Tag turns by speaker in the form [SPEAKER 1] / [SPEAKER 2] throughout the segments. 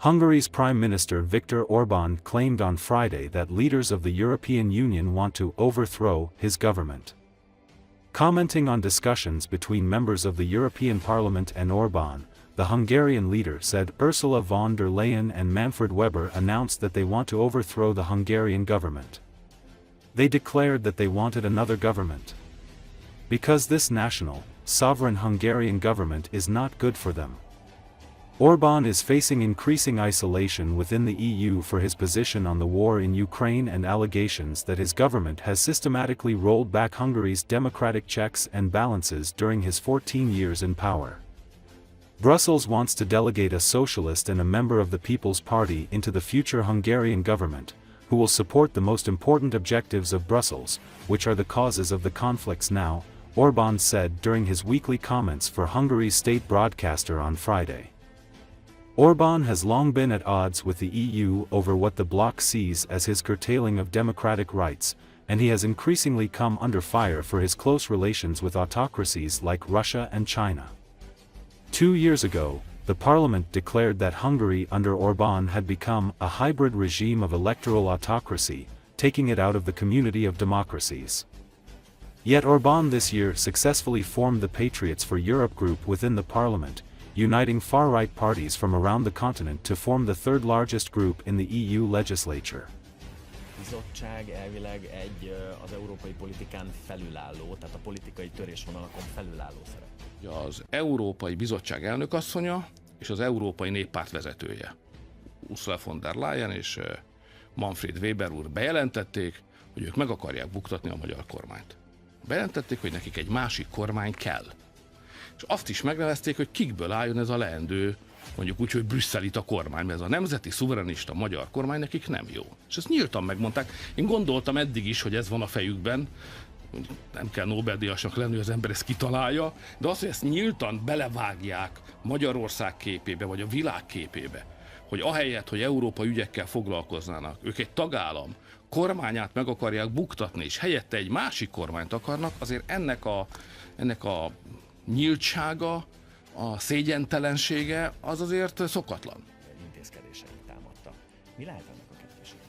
[SPEAKER 1] Hungary's Prime Minister Viktor Orban claimed on Friday that leaders of the European Union want to overthrow his government. Commenting on discussions between members of the European Parliament and Orban, the Hungarian leader said Ursula von der Leyen and Manfred Weber announced that they want to overthrow the Hungarian government. They declared that they wanted another government. Because this national, sovereign Hungarian government is not good for them. Orban is facing increasing isolation within the EU for his position on the war in Ukraine and allegations that his government has systematically rolled back Hungary's democratic checks and balances during his 14 years in power. Brussels wants to delegate a socialist and a member of the People's Party into the future Hungarian government, who will support the most important objectives of Brussels, which are the causes of the conflicts now, Orban said during his weekly comments for Hungary's state broadcaster on Friday. Orban has long been at odds with the EU over what the bloc sees as his curtailing of democratic rights, and he has increasingly come under fire for his close relations with autocracies like Russia and China. 2 years ago, the parliament declared that Hungary under Orban had become a hybrid regime of electoral autocracy, taking it out of the community of democracies. Yet Orban this year successfully formed the Patriots for Europe group within the parliament, uniting far-right parties from around the continent to form the third largest group in the EU legislature.
[SPEAKER 2] Bizottság elvileg az európai politikán felülálló, tehát a politikai törésvonalakon felülálló szerep.
[SPEAKER 3] Az Európai Bizottság elnökasszonya és az Európai Néppárt vezetője, Ursula von der Leyen és Manfred Weber úr bejelentették, hogy ők meg akarják buktatni a magyar kormányt. Bejelentették, hogy nekik egy másik kormány kell. És azt is megnevezték, hogy kikből álljon ez a leendő, mondjuk úgy, hogy brüsszelita kormány, mert ez a nemzeti szuverenista magyar kormány nekik nem jó. És ezt nyíltan megmondták. Én gondoltam eddig is, hogy ez van a fejükben, nem kell Nobel-díjasnak lenni, hogy az ember ezt kitalálja, de az, hogy ezt nyíltan belevágják Magyarország képébe, vagy a világ képébe, hogy ahelyett, hogy Európa ügyekkel foglalkoznának, ők egy tagállam kormányát meg akarják buktatni, és helyette egy másik kormányt akarnak, azért ennek a nyíltsága, a szégyentelensége az azért szokatlan.
[SPEAKER 2] Intézkedéseit támadta. Mi lehet ennek a kettőségnek?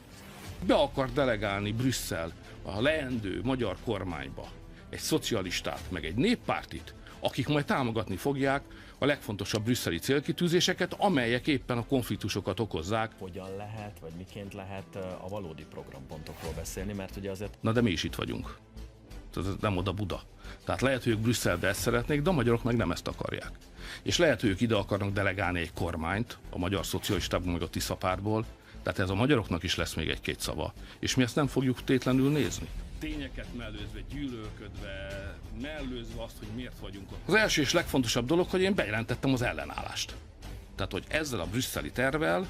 [SPEAKER 3] Be akar delegálni Brüsszel a leendő magyar kormányba egy szocialistát, meg egy néppártit, akik majd támogatni fogják a legfontosabb brüsszeli célkitűzéseket, amelyek éppen a konfliktusokat okozzák.
[SPEAKER 2] Hogyan lehet, vagy miként lehet a valódi programpontokról beszélni, mert ugye azért...
[SPEAKER 3] Na de mi is itt vagyunk. Ez nem oda Buda. Tehát lehet, hogy ők Brüsszelbe ezt szeretnék, de a magyarok meg nem ezt akarják. És lehet, hogy ők ide akarnak delegálni egy kormányt, a magyar szocialistából, meg a Tisza pártból, tehát ez a magyaroknak is lesz még egy-két szava. És mi ezt nem fogjuk tétlenül nézni. Tényeket mellőzve, gyűlölködve, mellőzve azt, hogy miért vagyunk ott. Az első és legfontosabb dolog, hogy én bejelentettem az ellenállást. Tehát, hogy ezzel a brüsszeli tervvel,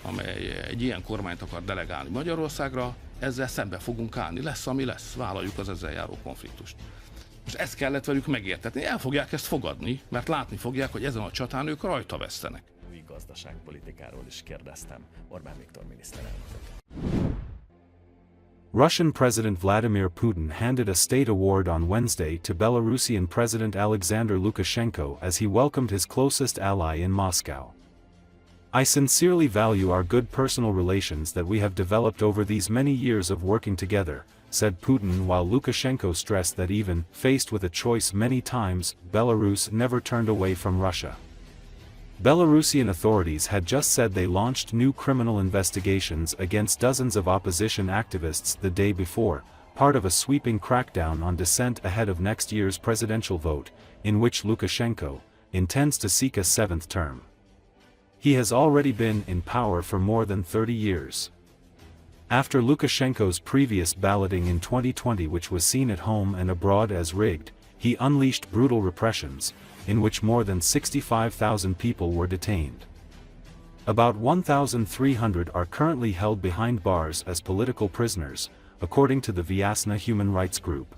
[SPEAKER 3] amely egy ilyen kormányt akar delegálni Magyarországra, ezzel szembe fogunk állni. Lesz, ami lesz. Vállaljuk az ezzel járó konfliktust. És ezt kellett velük megértetni. El fogják ezt fogadni, mert látni fogják, hogy ezen a csatán ők rajta vesztenek.
[SPEAKER 2] Új gazdaságpolitikáról is kérdeztem Orbán Viktor miniszterelnököt.
[SPEAKER 1] Russian President Vladimir Putin handed a state award on Wednesday to Belarusian President Alexander Lukashenko as he welcomed his closest ally in Moscow. I sincerely value our good personal relations that we have developed over these many years of working together, said Putin, while Lukashenko stressed that even faced with a choice many times, Belarus never turned away from Russia. Belarusian authorities had just said they launched new criminal investigations against dozens of opposition activists the day before, part of a sweeping crackdown on dissent ahead of next year's presidential vote, in which Lukashenko intends to seek a seventh term. He has already been in power for more than 30 years. After Lukashenko's previous balloting in 2020, which was seen at home and abroad as rigged, he unleashed brutal repressions, in which more than 65,000 people were detained. About 1,300 are currently held behind bars as political prisoners, according to the Vyasna human rights group.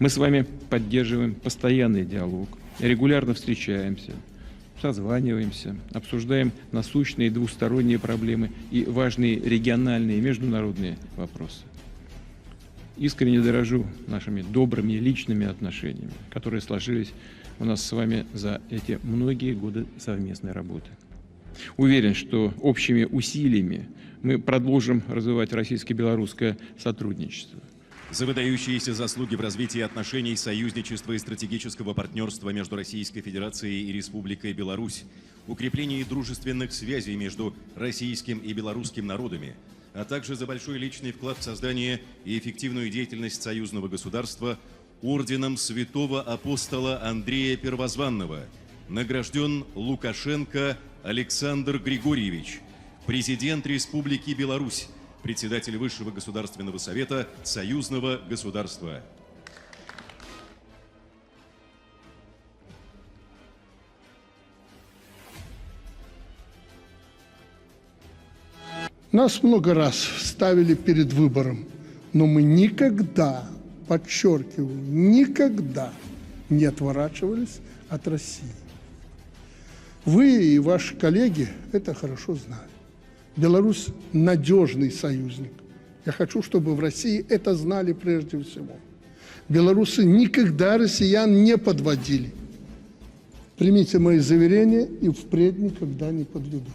[SPEAKER 4] Мы с вами поддерживаем постоянный диалог, регулярно встречаемся, созваниваемся, обсуждаем насущные двусторонние проблемы и важные региональные и международные вопросы. Искренне дорожу нашими добрыми личными отношениями, которые сложились у нас с вами за эти многие годы совместной работы. Уверен, что общими усилиями мы продолжим развивать российско-белорусское сотрудничество.
[SPEAKER 5] За выдающиеся заслуги в развитии отношений, союзничества и стратегического партнерства между Российской Федерацией и Республикой Беларусь, укреплении дружественных связей между российским и белорусским народами, а также за большой личный вклад в создание и эффективную деятельность союзного государства орденом святого апостола Андрея Первозванного награжден Лукашенко Александр Григорьевич, президент Республики Беларусь, председатель Высшего государственного совета союзного государства.
[SPEAKER 6] Нас много раз ставили перед выбором, но мы никогда, подчеркиваю, никогда не отворачивались от России. Вы и ваши коллеги это хорошо знают. Беларусь – надежный союзник. Я хочу, чтобы в России это знали прежде всего. Белорусы никогда россиян не подводили. Примите мои заверения и впредь никогда не подведут.